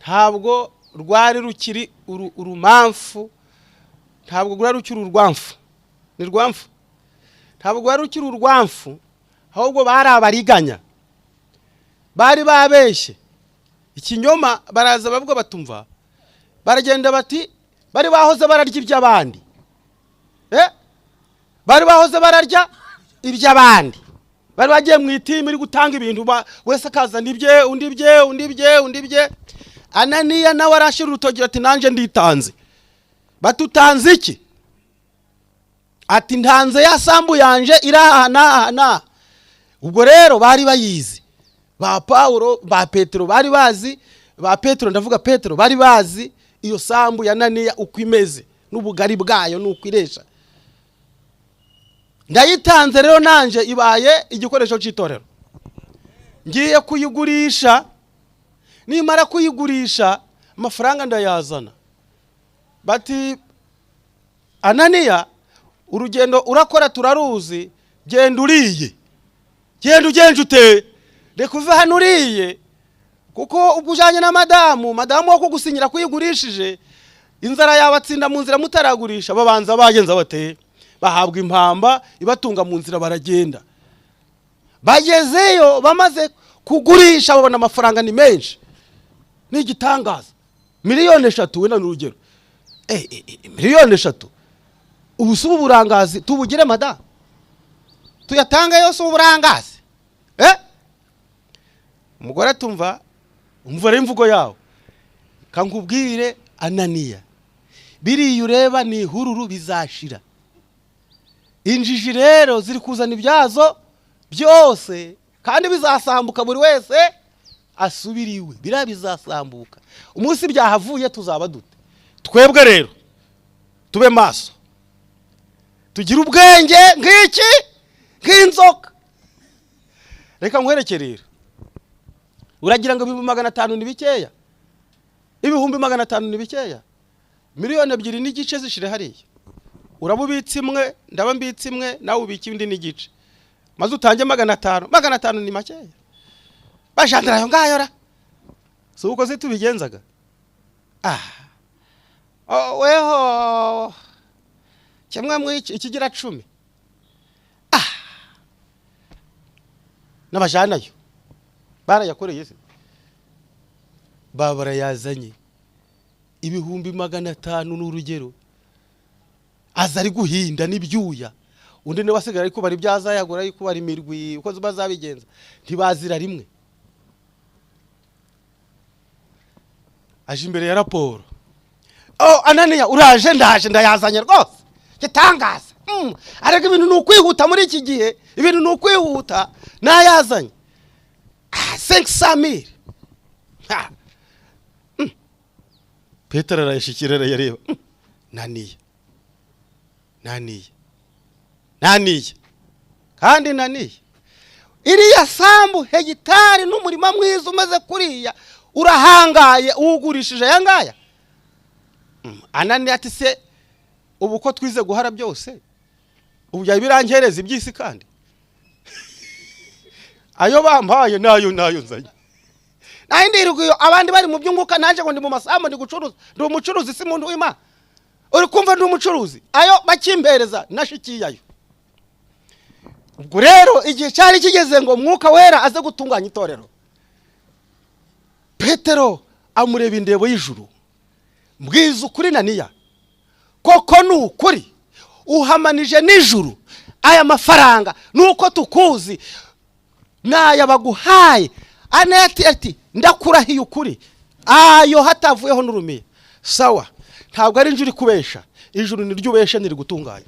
A: ntabwo rwari rukiri urumamfu, ntabwo rwari rukiri urwamfu, ni rwamfu, ntabwo rwari rukiri urwamfu, ahubwo bari abariganya, bari babeshye ikinyoma. Baraza bavuga batumva, baragenda bati bari bahoze bararya iby'abandi, bari bahoze bararya iby'abandi, bari bagiye mu itimu iri gutanga ibintu, wese akazana ibye, undi bye. Ananiya nawe arashira urutogira ati nanje nditanze. Batutanze iki? Ati ntanze ya sambu yanje irahana. Ubwo rero bari bayizi, ba Paulo ba Petero bari bazi, ba Petero ndavuga Petero bari bazi iyo sambu ya Ananiya uko imeze n'ubugari bwayo nuko iresha. Ndayitanze rero nanje ibaye igikoresho cy'itorero, ngiye kuyigurisha. Nimara kuyigurisha amafaranga ndayazana. Bati Ananiya, urugendo urakora turaruzi, genda uriye, genda ugenje ute, reka uve hano uriye, kuko ubujanye na madamu wo kugusinyira kuyigurishije inzara yabatsinda mu nzira mutaragurisha. Babanza bagenza bate bahabwa impamba ibatunga mu nzira, baragenda. Bagezeyo bamaze kugurisha babona amafaranga ni menshi, ni igitangaza. Miliyoni 3 wenda n'urugero, miliyoni 3 ubusubu uburangazi tubugire madamu, tuyatanga yose uburangazi. Umugore tumva umvura imvugo yawo, kankubwire Ananiya, biriya ureba ni hururu bizashira. Injiji rero ziri kuzana ibyazo byose kandi bizasambuka, buri wese asubiriwe, biriya bizasambuka. Umunsi byahavuye tuzaba dute? Twebwe rero tube maso, tugira ubwenge nk'inzoka. Reka nkwerekerera, uragira ngo 500 ni bikeya? 500 ni bikeya? Miliyoni 2 n'igice zishire hariya, urabubitse imwe ndaba mbitse imwe, nawe ubiki indi n'igice, maze utange 500. 500 ni makeya, bajandira yo ngayora. So uko zitubigenzaga. Weho kimwe mu ikigira 10. N'abajanayo barayakoreye se, babara yazanye 500 n'urugero, aza ari guhinda n'ibyuya. Undi ne wasigara ariko bari byazayagura ariko bari mirwi uko bazabigenza ntibazira rimwe. Aje imbere ya raporo, Ananiya uraje, ndaje ndayazanye rwose, gitangaza. ariko ibintu ni ukwihuta muri iki gihe, ibintu ni ukwihuta. Nayazanye 500,000. Petero arayishikira yareba, naniye kandi naniye. Iriya sambu hegitari n'umurima mwiza umeze kuriya urahangaye uwugurishije yangaya. Ananiya ati se ubu ko twize guhara byose ubu bya birangereza ibyisi kandi ayo bampaye nayo nzanye. Naho ndirugiyo abandi bari mu byunguka naje ngo ndi mu masambu ndi gucuruza, ndi umucuruzi si muntu w'Imana. Uri kumva ndi umucuruzi, ayo bakimbereza nashikiyayo. Ubwo rero igihe cyari kigeze ngo Mwuka Wera aze gutunganya itorero. Petero amureba indebo y'ijuru, mbwiza ukuri Ananiya, koko ni ukuri uhamanije n'ijuru aya mafaranga nuko tukuzi naya baguhaye. Ananiya ati ndakurahiye ukuri ayo hatavuyeho n'urumiye. Sawa, ntabwo ari injuri kubesha, ijuru ni ryo ubesha niri gutunganya.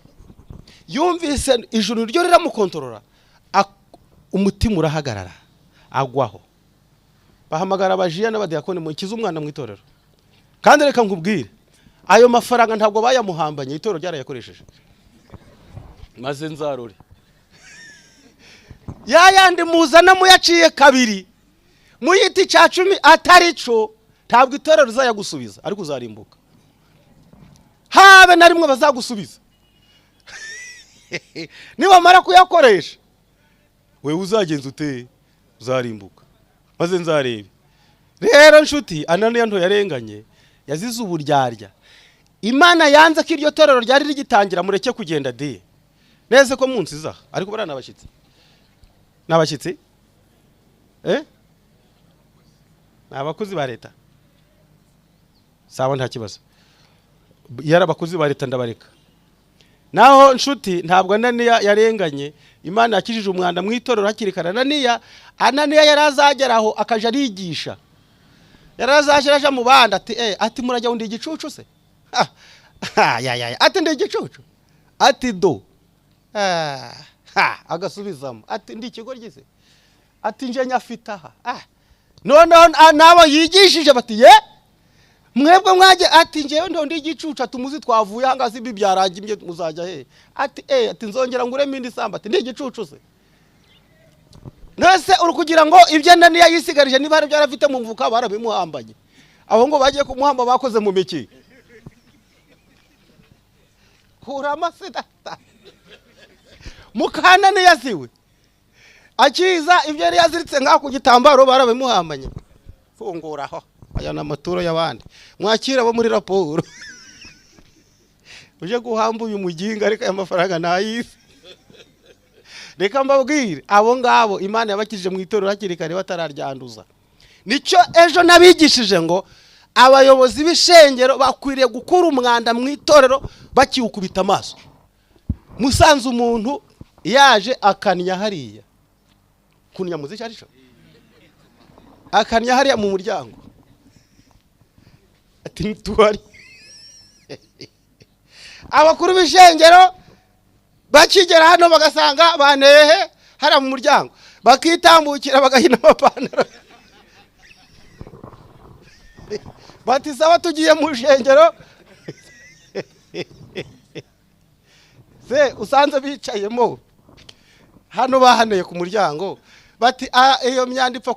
A: Yumvise ijuru ryo riramukontorora, umutima urahagarara agwaho. Bahamagara abajiya n'abadiyakoni mu kiza umwana mu itorero. Kandi reka nkubwire, ayo mafaranga ntabwo bayamuhambanye, itorero ryarayakoresheje. Maze nzarure yayandi muzana muyaciye kabiri muyiti cya 10 atarico, ntabwo itorero rizayagusubiza ariko uzarimbuka. Habe na rimwe bazagusubiza. Niba mara kuyakoresha wewe uzagenza ute, uzarimbuka. Maze nzarebe. Rero nshuti, Ananiya nto yarenganye, yazize uburyarya. Imana yanze ko iryo torero ryari rigitangira mureke kugenda de. Neze ko munsiza ariko barana abashitsi. Nabashitsi? Nabakozi ba leta. Sawa nta kibazo. Yara abakozi ba leta ndabareka. Naho nshuti ntabwo Ananiya yarenganye, Imana yakijije umwanda mu itorero hakirikana. Ananiya yarazageraho akaja arigisha. Yarazashiraje mu banda ati murajya undi igicucu se? Ati ndi igicucu. Ati do. Agasubizamo ati ndi ikigo gise. Ati nje nyafita aha. Noneho nabo yigishije bati ye mwebwe mwaje, ati njewe ndo ndi igicucu, tumuzi twavuye hangazi bibyarangiye muzajya he. Ati nzongera ngure mindi samba, ati ndi igicucu se. Nese uri kugira ngo ibyo Ananiya yisigarije niba ari byarafite mu mvuka barabimuhambanye. Abo ngo bagiye kumuhamba bakoze mu miki. Kurama sida. Mukananiya siwe akiza ibyo yari yaziritse nka ku gitambaro barabimuhambanye. Funguraho aya namaturo y'abandi mwakira bo muri raporo. Uje guhamba uyu muginga ariko aya mafaranga nayise. Reka mbabwire abo ngabo Imana yabakijije mu itorero hakirikane batararyanduza. Nicyo ejo nabigishije ngo abayobozi b'ishengero bakwiriye gukura umwanda mu itorero bakiwukubita amaso. Musanze umuntu yaje akanya hariya kunya muziki arico akanya hariya mu muryango ati tuwari abakuru b'ishengero bakigera hano bagasanga banehe hariya mu muryango bakitambukira bagahina amapantaro bati saba tugiye mu shengero se usanze bicayemo hano bahaneye ku muryango bati iyo myandipfa